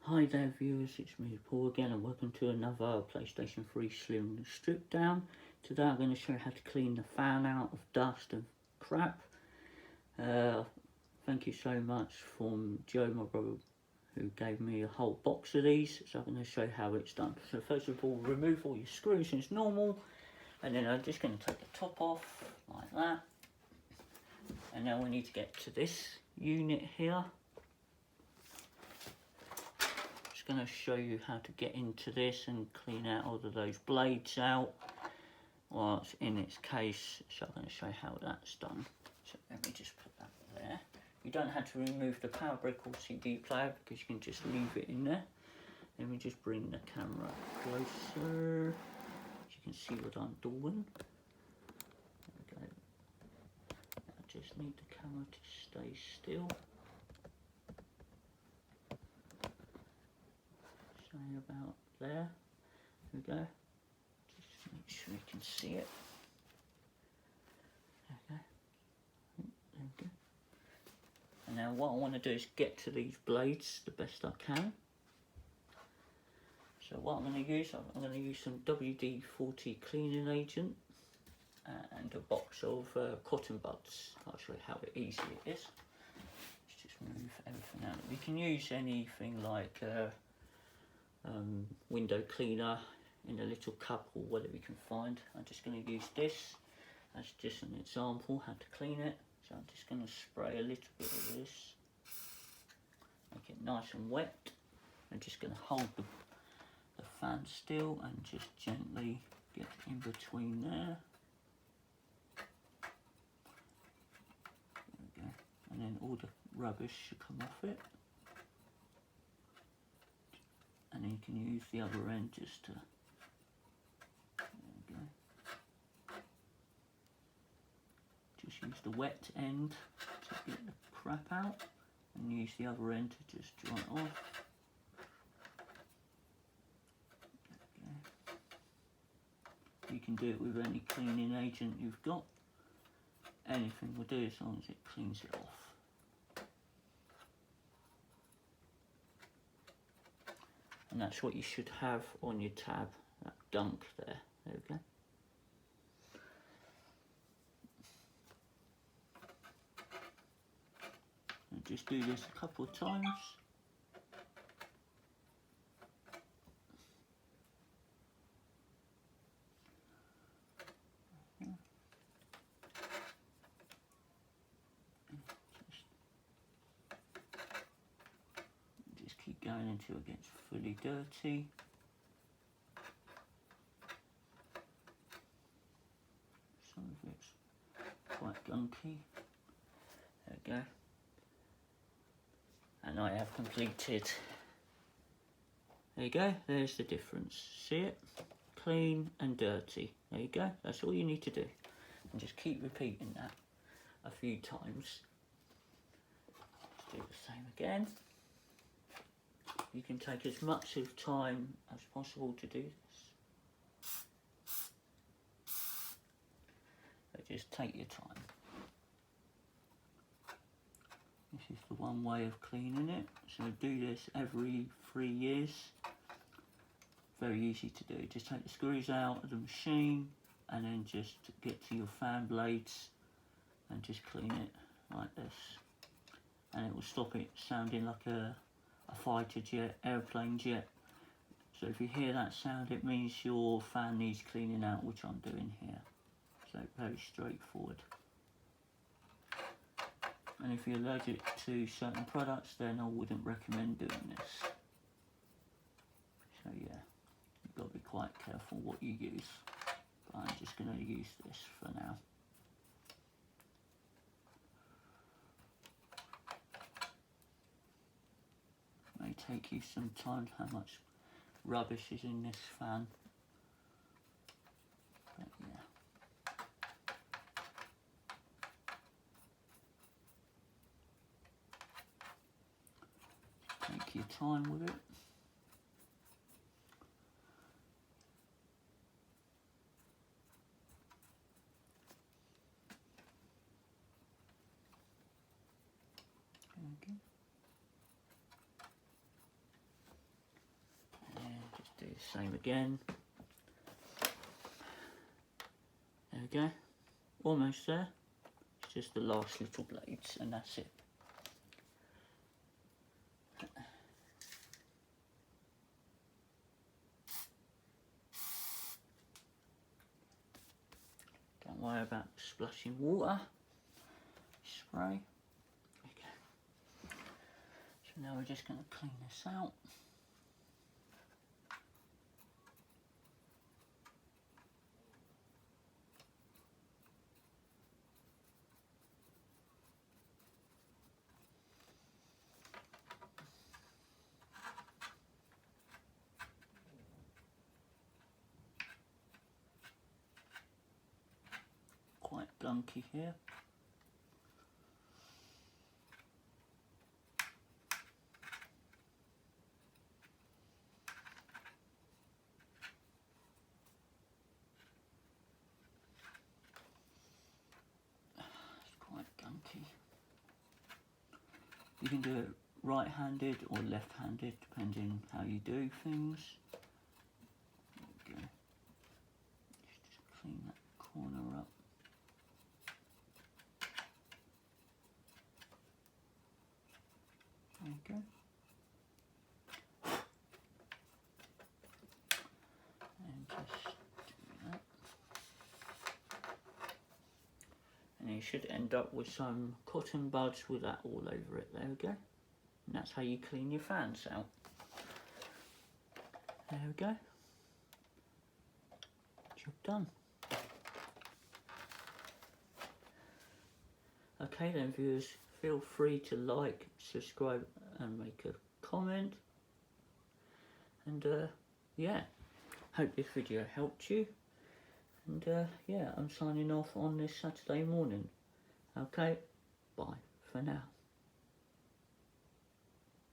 Hi there viewers, it's me Paul again and welcome to another PlayStation 3 Slim strip down. Today I'm going to show you how to clean the fan out of dust and crap. Thank you so much from Joe, my brother, who gave me a whole box of these. So I'm going to show you how it's done. So first of all, remove all your screws as normal, and then I'm just going to take the top off like that. And now we need to get to this unit here. Going to show you how to get into this and clean out all of those blades out while it's in its case. So I'm going to show you how that's done. So let me just put that there. You don't have to remove the power brick or CD player because you can just leave it in there. Let me just bring the camera closer so you can see what I'm doing. Okay. I just need the camera to stay still. About there. There we go. Just make sure you can see it. Okay. There we go. And now what I want to do is get to these blades the best I can. So what I'm going to use, I'm going to use some WD-40 cleaning agent and a box of cotton buds. I'll show you how easy it is. Let's just move everything out. You can use anything like window cleaner in a little cup or whatever you can find. I'm just going to use this as just an example how to clean it. So I'm just going to spray a little bit of this, make it nice and wet. I'm just going to hold the fan still and just gently get in between there. There we go. And then all the rubbish should come off it. And then you can use the other end just to, there we go. Just use the wet end to get the crap out and use the other end to just dry it off. Okay. You can do it with any cleaning agent you've got. Anything will do as long as it cleans it off. And that's what you should have on your tab, that gunk there. There we go. And just do this a couple of times. Just keep going until it gets fully dirty. Some of it's quite gunky. There we go. And I have completed. There you go, there's the difference. See it? Clean and dirty. There you go, that's all you need to do. And just keep repeating that a few times. Let's do the same again. You can take as much of time as possible to do this. So just take your time. This is the one way of cleaning it. So do this every 3 years. Very easy to do. Just take the screws out of the machine and then just get to your fan blades and just clean it like this. And it will stop it sounding like a fighter jet, airplane jet. So if you hear that sound, it means your fan needs cleaning out, which I'm doing here. So very straightforward. And if you're allergic to certain products, then I wouldn't recommend doing this. So yeah, you've got to be quite careful what you use. But I'm just going to use this for now. May take you some time how much rubbish is in this fan. But yeah. Take your time with it. Okay. the same again. There we go, almost there. It's just the last little blades and that's it. Don't worry about splashing water. Spray. Okay. So now we're just going to clean this out. Quite gunky here. You can do it right-handed or left-handed, depending how you do things. There we go. Just clean that corner up. There we go. And just do that. And you should end up with some cotton buds with that all over it. There we go. And that's how you clean your fans out. There we go. Job done. Okay then viewers, feel free to like, subscribe and make a comment. And yeah, hope this video helped you. And yeah, I'm signing off on this Saturday morning. Okay, bye for now.